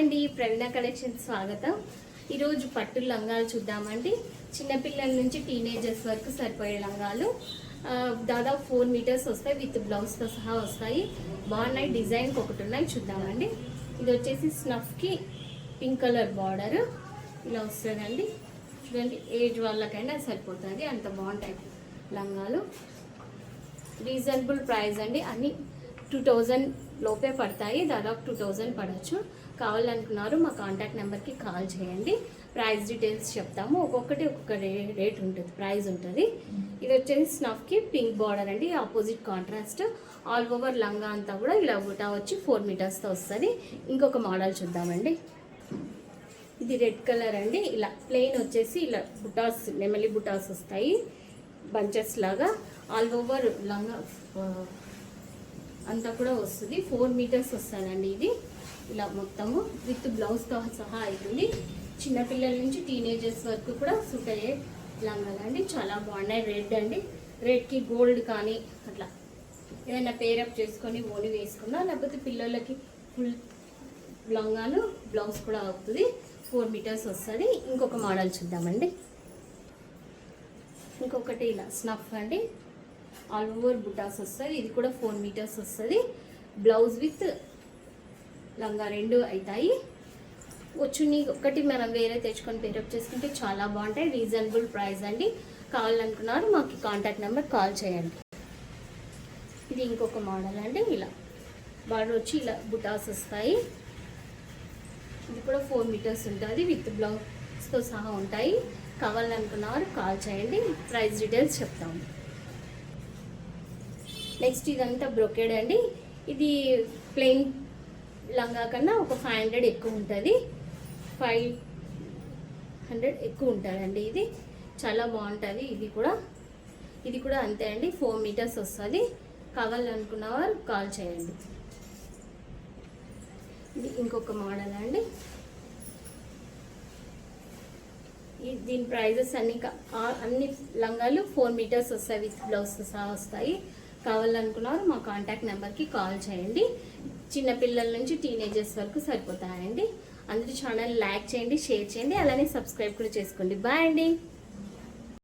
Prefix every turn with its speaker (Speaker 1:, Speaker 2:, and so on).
Speaker 1: అండి, ప్రవీణ కలెక్షన్ స్వాగతం. ఈరోజు పట్టు లంగాలు చూద్దామండి. చిన్నపిల్లల నుంచి టీనేజర్స్ వరకు సరిపోయే లంగాలు దాదాపు 4 మీటర్స్ వస్తాయి, విత్ బ్లౌజ్తో సహా వస్తాయి. బాగున్నాయి, డిజైన్కి ఒకటి ఉన్నాయి, చూద్దామండి. ఇది వచ్చేసి స్నఫ్కి పింక్ కలర్ బార్డర్ ఇలా వస్తుందండి. చూడండి, ఏజ్ వాళ్ళకైనా సరిపోతుంది, అంత బాగుంటాయి లంగాలు. రీజనబుల్ ప్రైస్ అండి, అన్నీ 2000 లోపే పడతాయి, దాదాపు 2000 పడవచ్చు. కావాలనుకున్నారు మా కాంటాక్ట్ నెంబర్కి కాల్ చేయండి. ప్రైస్ డీటెయిల్స్ చెప్తాము, ఒక్కొక్కటి ఒక్కొక్క రేట్ ఉంటుంది, ప్రైస్ ఉంటుంది. ఇది వచ్చేసి స్నఫ్కి పింక్ బార్డర్ అండి, ఆపోజిట్ కాంట్రాస్ట్. ఆల్ ఓవర్ లంగా అంతా కూడా ఇలా బుటా వచ్చి 4 మీటర్స్తో వస్తుంది. ఇంకొక మోడల్ చూద్దామండి. ఇది రెడ్ కలర్ అండి, ఇలా ప్లెయిన్ వచ్చేసి ఇలా బుటాస్, నెమలి బుటాస్ వస్తాయి బంచెస్ లాగా. ఆల్ ఓవర్ లంగా అంతా కూడా వస్తుంది, 4 మీటర్స్ వస్తుందండి. ఇది ఇలా మొత్తము విత్ బ్లౌజ్తో సహా అవుతుంది. చిన్నపిల్లల నుంచి టీనేజర్స్ వరకు కూడా సూట్ అయ్యే లంగాలండి, చాలా బాగున్నాయి. రెడ్ అండి, రెడ్కి గోల్డ్ కానీ అట్లా ఏదైనా పేరప్ చేసుకొని ఓని వేసుకున్నా, లేకపోతే పిల్లలకి ఫుల్ లంగాలు బ్లౌజ్ కూడా అవుతుంది. 4 మీటర్స్ వస్తుంది. ఇంకొక మోడల్ చూద్దామండి. ఇంకొకటి ఇలా స్నఫ్ అండి, ఆల్ ఓవర్ బుటాస్ వస్తుంది. ఇది కూడా 4 మీటర్స్ వస్తుంది. బ్లౌజ్ విత్ లంగా రెండు అవుతాయి. వచ్చుని ఒకటి మనం వేరే తెచ్చుకొని పేరప్ చేసుకుంటే చాలా బాగుంటాయి. రీజనబుల్ ప్రైస్ అండి. కావాలనుకున్నారు మాకు కాంటాక్ట్ నెంబర్ కాల్ చేయండి. ఇది ఇంకొక మోడల్ అండి, ఇలా బార్డర్ వచ్చి ఇలా బుటాస్ వస్తాయి. ఇది కూడా 4 మీటర్స్ ఉంటుంది, విత్ బ్లౌజ్తో సహా ఉంటాయి. కావాలనుకున్నారు కాల్ చేయండి, ప్రైస్ డీటెయిల్స్ చెప్తాము. నెక్స్ట్ ఇదంతా బ్రొకేడ్ అండి. ఇది ప్లెయిన్ లంగా కన్నా ఒక 500 ఎక్కువ ఉంటుంది, 500 ఎక్కువ ఉంటుందండి. ఇది చాలా బాగుంటుంది. ఇది కూడా అంతే అండి, 4 మీటర్స్ వస్తుంది. కావాలనుకున్న వారు కాల్ చేయండి. ఇది ఇంకొక మోడల్ అండి. దీని ప్రైజెస్ అన్ని లంగాలు 4 మీటర్స్ వస్తాయి, విత్ బ్లౌజ్ సహా వస్తాయి. కావాలనుకున్నారు మా కాంటాక్ట్ నెంబర్కి కాల్ చేయండి. చిన్నపిల్లల నుంచి టీనేజర్స్ వరకు సరిపోతాయండి. అందరూ ఛానల్ లైక్ చేయండి, షేర్ చేయండి, అలానే సబ్స్క్రైబ్ కూడా చేసుకోండి. బాయ్ అండి.